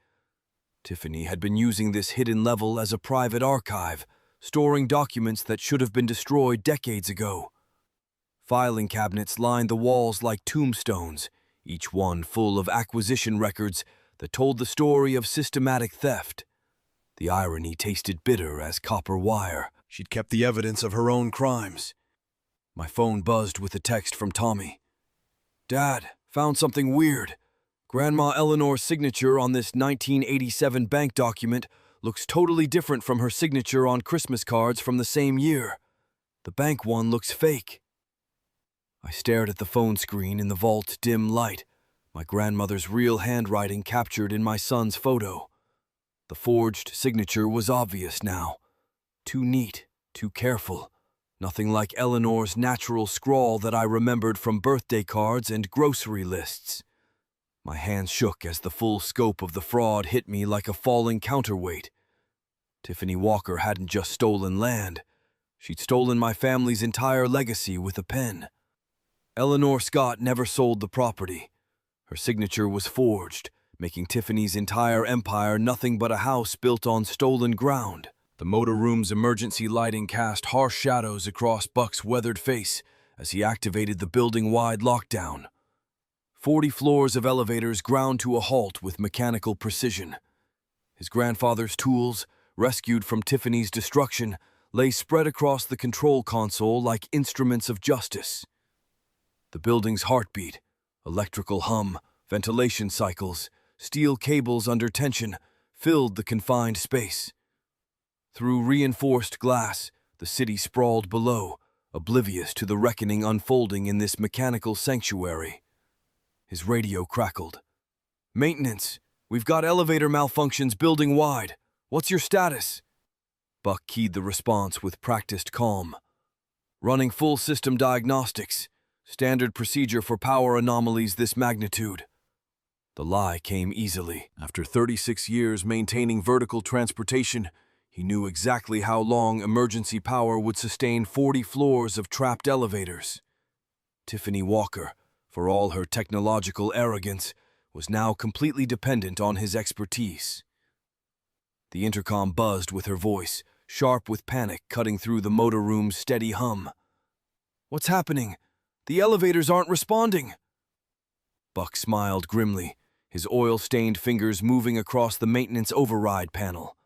Tiffany had been using this hidden level as a private archive, storing documents that should have been destroyed decades ago. Filing cabinets lined the walls like tombstones, each one full of acquisition records that told the story of systematic theft. The irony tasted bitter as copper wire. She'd kept the evidence of her own crimes. My phone buzzed with a text from Tommy. "Dad, found something weird. Grandma Eleanor's signature on this 1987 bank document looks totally different from her signature on Christmas cards from the same year. The bank one looks fake." I stared at the phone screen in the vault's dim light, my grandmother's real handwriting captured in my son's photo. The forged signature was obvious now. Too neat, too careful. Nothing like Eleanor's natural scrawl that I remembered from birthday cards and grocery lists. My hands shook as the full scope of the fraud hit me like a falling counterweight. Tiffany Walker hadn't just stolen land. She'd stolen my family's entire legacy with a pen. Eleanor Scott never sold the property. Her signature was forged, making Tiffany's entire empire nothing but a house built on stolen ground. The motor room's emergency lighting cast harsh shadows across Buck's weathered face as he activated the building-wide lockdown. 40 floors of elevators ground to a halt with mechanical precision. His grandfather's tools, rescued from Tiffany's destruction, lay spread across the control console like instruments of justice. The building's heartbeat, electrical hum, ventilation cycles, steel cables under tension, filled the confined space. Through reinforced glass, the city sprawled below, oblivious to the reckoning unfolding in this mechanical sanctuary. His radio crackled. "Maintenance, we've got elevator malfunctions building-wide. What's your status?" Buck keyed the response with practiced calm. Running full system diagnostics, standard procedure for power anomalies this magnitude. The lie came easily. After 36 years maintaining vertical transportation, he knew exactly how long emergency power would sustain 40 floors of trapped elevators. Tiffany Walker, for all her technological arrogance, was now completely dependent on his expertise. The intercom buzzed with her voice, sharp with panic cutting through the motor room's steady hum. "What's happening? The elevators aren't responding." Buck smiled grimly, his oil-stained fingers moving across the maintenance override panel.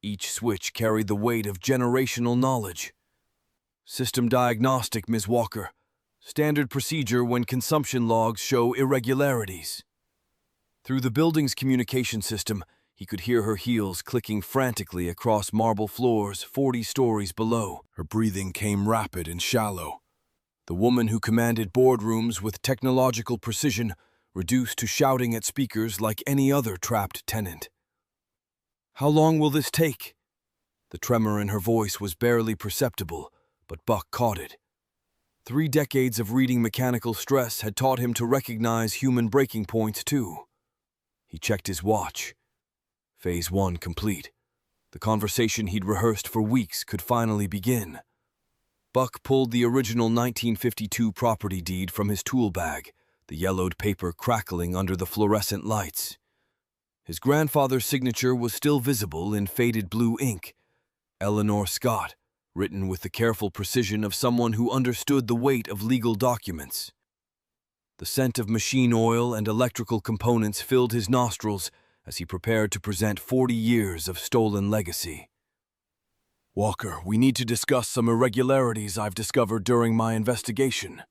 Each switch carried the weight of generational knowledge. "System diagnostic, Ms. Walker. Standard procedure when consumption logs show irregularities." Through the building's communication system, he could hear her heels clicking frantically across marble floors 40 stories below. Her breathing came rapid and shallow. The woman who commanded boardrooms with technological precision reduced to shouting at speakers like any other trapped tenant. "How long will this take?" The tremor in her voice was barely perceptible, but Buck caught it. 3 decades of reading mechanical stress had taught him to recognize human breaking points too. He checked his watch. Phase 1 complete. The conversation he'd rehearsed for weeks could finally begin. Buck pulled the original 1952 property deed from his tool bag, the yellowed paper crackling under the fluorescent lights. His grandfather's signature was still visible in faded blue ink. Eleanor Scott, written with the careful precision of someone who understood the weight of legal documents. The scent of machine oil and electrical components filled his nostrils as he prepared to present 40 years of stolen legacy. "Walker, we need to discuss some irregularities I've discovered during my investigation."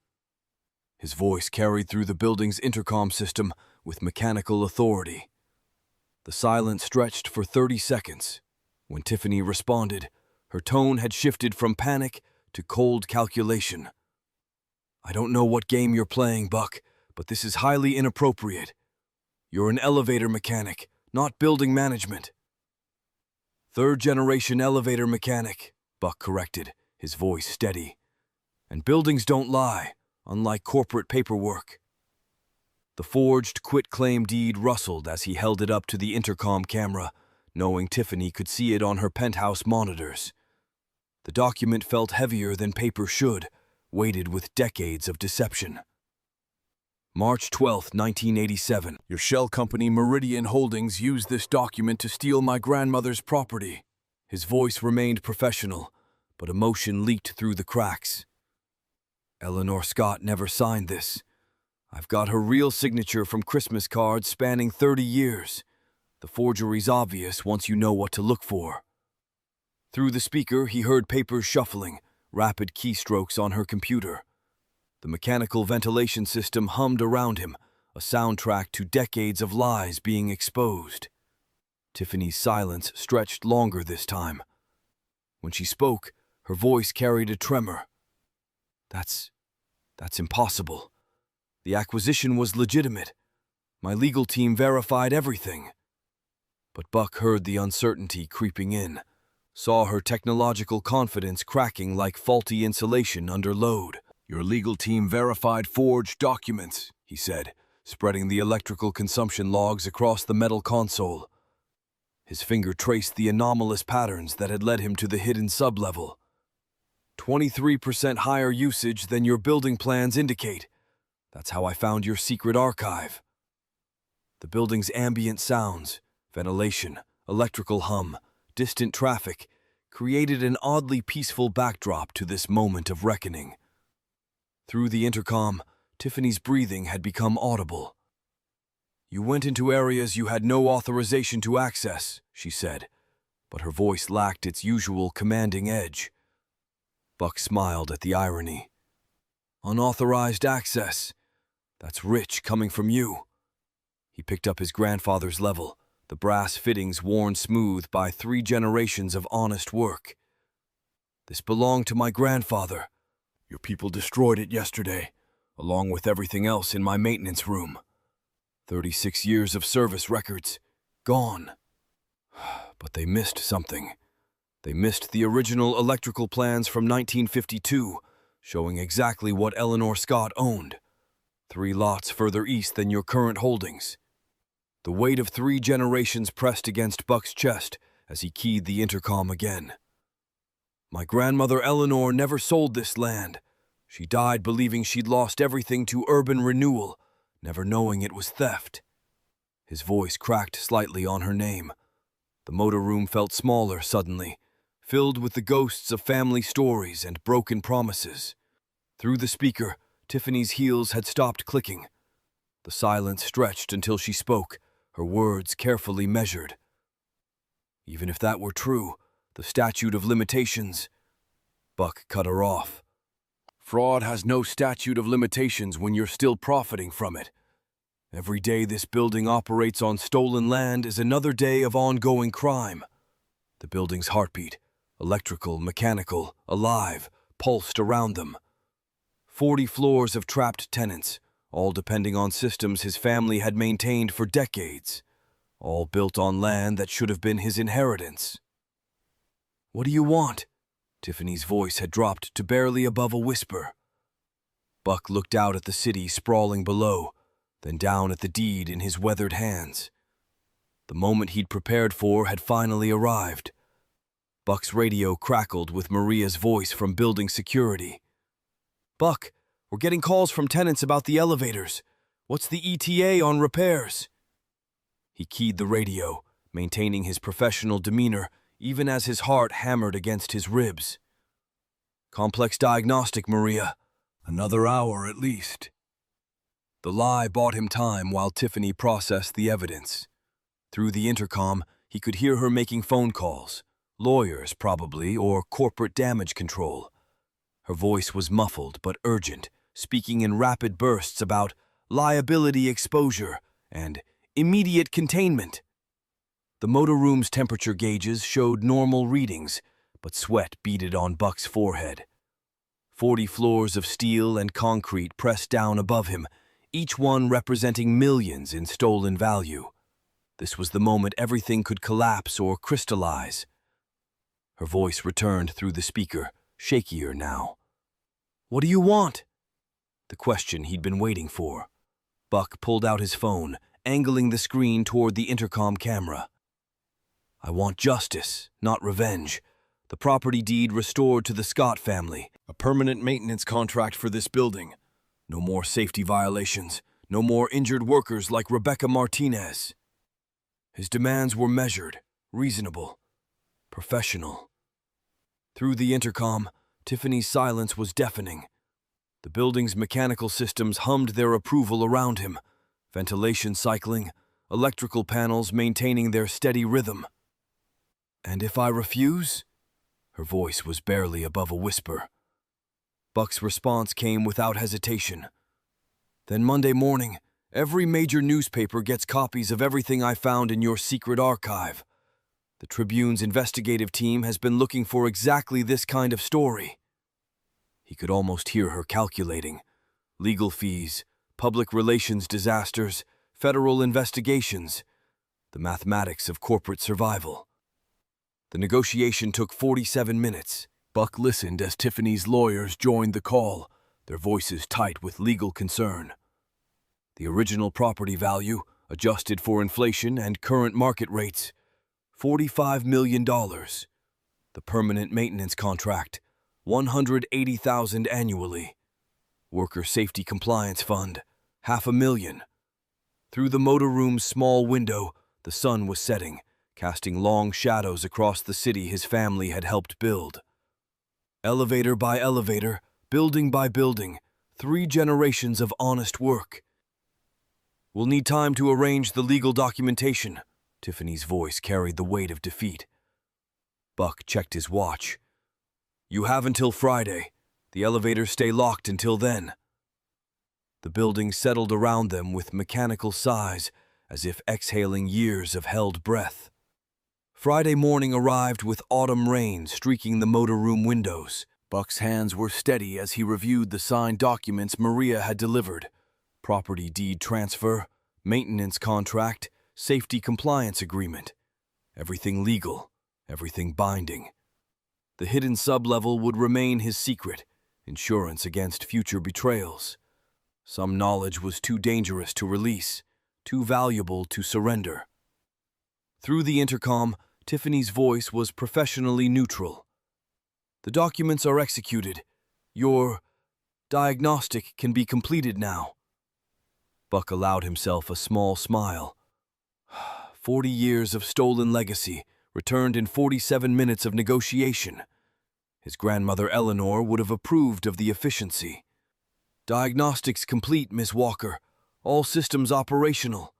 His voice carried through the building's intercom system with mechanical authority. The silence stretched for 30 seconds. When Tiffany responded, her tone had shifted from panic to cold calculation. "I don't know what game you're playing, Buck, but this is highly inappropriate. You're an elevator mechanic, not building management." "Third-generation elevator mechanic," Buck corrected, his voice steady. "And buildings don't lie, unlike corporate paperwork." The forged quitclaim deed rustled as he held it up to the intercom camera, knowing Tiffany could see it on her penthouse monitors. The document felt heavier than paper should, weighted with decades of deception. March 12, 1987. "Your shell company Meridian Holdings used this document to steal my grandmother's property." His voice remained professional, but emotion leaked through the cracks. "Eleanor Scott never signed this. I've got her real signature from Christmas cards spanning 30 years. The forgery's obvious once you know what to look for." Through the speaker, he heard papers shuffling, rapid keystrokes on her computer. The mechanical ventilation system hummed around him, a soundtrack to decades of lies being exposed. Tiffany's silence stretched longer this time. When she spoke, her voice carried a tremor. That's impossible. The acquisition was legitimate. My legal team verified everything." But Buck heard the uncertainty creeping in, saw her technological confidence cracking like faulty insulation under load. "Your legal team verified forged documents," he said, spreading the electrical consumption logs across the metal console. His finger traced the anomalous patterns that had led him to the hidden sublevel. 23% higher usage than your building plans indicate. That's how I found your secret archive." The building's ambient sounds, ventilation, electrical hum, distant traffic, created an oddly peaceful backdrop to this moment of reckoning. Through the intercom, Tiffany's breathing had become audible. "You went into areas you had no authorization to access," she said, but her voice lacked its usual commanding edge. Buck smiled at the irony. "Unauthorized access. That's rich coming from you." He picked up his grandfather's level, the brass fittings worn smooth by 3 generations of honest work. "This belonged to my grandfather. Your people destroyed it yesterday, along with everything else in my maintenance room. 36 years of service records, gone. But they missed something. They missed the original electrical plans from 1952, showing exactly what Eleanor Scott owned. 3 lots further east than your current holdings. The weight of 3 generations pressed against Buck's chest as he keyed the intercom again. My grandmother Eleanor never sold this land. She died believing she'd lost everything to urban renewal, never knowing it was theft. His voice cracked slightly on her name. The motor room felt smaller suddenly, filled with the ghosts of family stories and broken promises. Through the speaker, Tiffany's heels had stopped clicking. The silence stretched until she spoke, her words carefully measured. Even if that were true, the statute of limitations... Buck cut her off. Fraud has no statute of limitations when you're still profiting from it. Every day this building operates on stolen land is another day of ongoing crime. The building's heartbeat, electrical, mechanical, alive, pulsed around them. 40 floors of trapped tenants, all depending on systems his family had maintained for decades, all built on land that should have been his inheritance. "What do you want?" Tiffany's voice had dropped to barely above a whisper. Buck looked out at the city sprawling below, then down at the deed in his weathered hands. The moment he'd prepared for had finally arrived. Buck's radio crackled with Maria's voice from building security. "Buck, we're getting calls from tenants about the elevators. What's the ETA on repairs?" He keyed the radio, maintaining his professional demeanor even as his heart hammered against his ribs. "Complex diagnostic, Maria. Another hour at least." The lie bought him time while Tiffany processed the evidence. Through the intercom, he could hear her making phone calls. Lawyers, probably, or corporate damage control. Her voice was muffled but urgent, speaking in rapid bursts about liability exposure and immediate containment. The motor room's temperature gauges showed normal readings, but sweat beaded on Buck's forehead. 40 floors of steel and concrete pressed down above him, each one representing millions in stolen value. This was the moment everything could collapse or crystallize. Her voice returned through the speaker, shakier now. "What do you want?" The question he'd been waiting for. Buck pulled out his phone, angling the screen toward the intercom camera. "I want justice, not revenge. The property deed restored to the Scott family. A permanent maintenance contract for this building. No more safety violations. No more injured workers like Rebecca Martinez." His demands were measured, reasonable, professional. Through the intercom, Tiffany's silence was deafening. The building's mechanical systems hummed their approval around him, ventilation cycling, electrical panels maintaining their steady rhythm. "And if I refuse?" Her voice was barely above a whisper. Buck's response came without hesitation. "Then Monday morning, every major newspaper gets copies of everything I found in your secret archive. The Tribune's investigative team has been looking for exactly this kind of story." He could almost hear her calculating. Legal fees, public relations disasters, federal investigations. The mathematics of corporate survival. The negotiation took 47 minutes. Buck listened as Tiffany's lawyers joined the call, their voices tight with legal concern. The original property value, adjusted for inflation and current market rates, $45 million. The permanent maintenance contract, $180,000 annually. Worker Safety Compliance Fund, $500,000. Through the motor room's small window, the sun was setting, casting long shadows across the city his family had helped build. Elevator by elevator, building by building, 3 generations of honest work. "We'll need time to arrange the legal documentation." Tiffany's voice carried the weight of defeat. Buck checked his watch. "You have until Friday. The elevators stay locked until then." The building settled around them with mechanical sighs, as if exhaling years of held breath. Friday morning arrived with autumn rain streaking the motor room windows. Buck's hands were steady as he reviewed the signed documents Maria had delivered. Property deed transfer, maintenance contract, safety compliance agreement. Everything legal, everything binding. The hidden sublevel would remain his secret, insurance against future betrayals. Some knowledge was too dangerous to release, too valuable to surrender. Through the intercom, Tiffany's voice was professionally neutral. "The documents are executed. Your diagnostic can be completed now." Buck allowed himself a small smile. 40 years of stolen legacy, returned in 47 minutes of negotiation. His grandmother Eleanor would have approved of the efficiency. "Diagnostics complete, Miss Walker. All systems operational."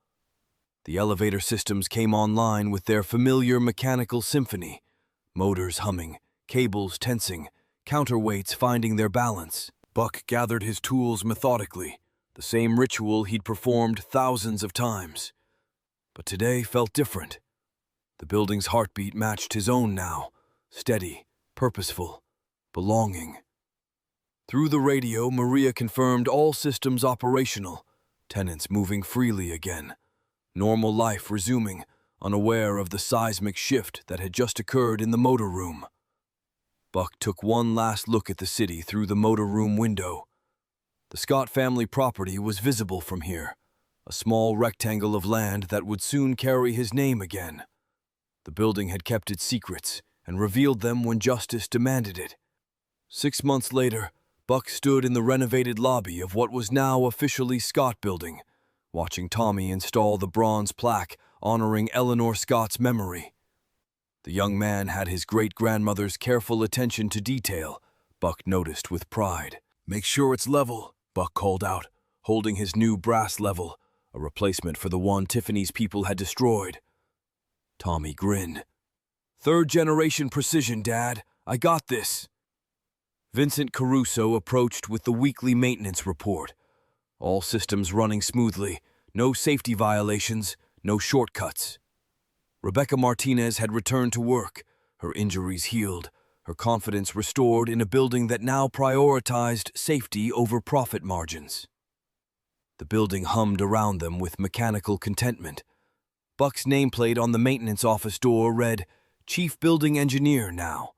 The elevator systems came online with their familiar mechanical symphony. Motors humming, cables tensing, counterweights finding their balance. Buck gathered his tools methodically, the same ritual he'd performed thousands of times. But today felt different. The building's heartbeat matched his own now, steady, purposeful, belonging. Through the radio, Maria confirmed all systems operational, tenants moving freely again, normal life resuming, unaware of the seismic shift that had just occurred in the motor room. Buck took one last look at the city through the motor room window. The Scott family property was visible from here, a small rectangle of land that would soon carry his name again. The building had kept its secrets and revealed them when justice demanded it. 6 months later, Buck stood in the renovated lobby of what was now officially Scott Building, watching Tommy install the bronze plaque honoring Eleanor Scott's memory. The young man had his great-grandmother's careful attention to detail, Buck noticed with pride. "Make sure it's level," Buck called out, holding his new brass level, a replacement for the one Tiffany's people had destroyed. Tommy grinned. "Third-generation precision, Dad. I got this." Vincent Caruso approached with the weekly maintenance report. All systems running smoothly, no safety violations, no shortcuts. Rebecca Martinez had returned to work, her injuries healed, her confidence restored in a building that now prioritized safety over profit margins. The building hummed around them with mechanical contentment. Buck's nameplate on the maintenance office door read, "Chief Building Engineer" now.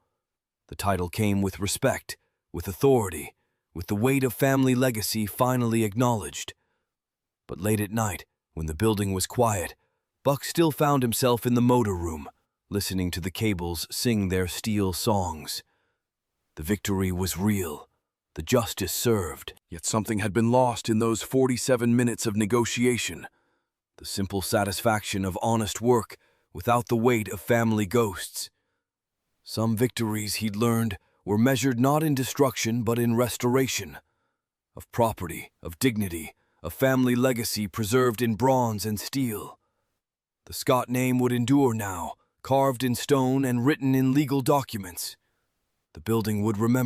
The title came with respect, with authority, with the weight of family legacy finally acknowledged. But late at night, when the building was quiet, Buck still found himself in the motor room, listening to the cables sing their steel songs. The victory was real, the justice served, yet something had been lost in those 47 minutes of negotiation. The simple satisfaction of honest work without the weight of family ghosts. Some victories, he'd learned, were measured not in destruction but in restoration. Of property, of dignity, of family legacy preserved in bronze and steel. The Scott name would endure now, carved in stone and written in legal documents. The building would remember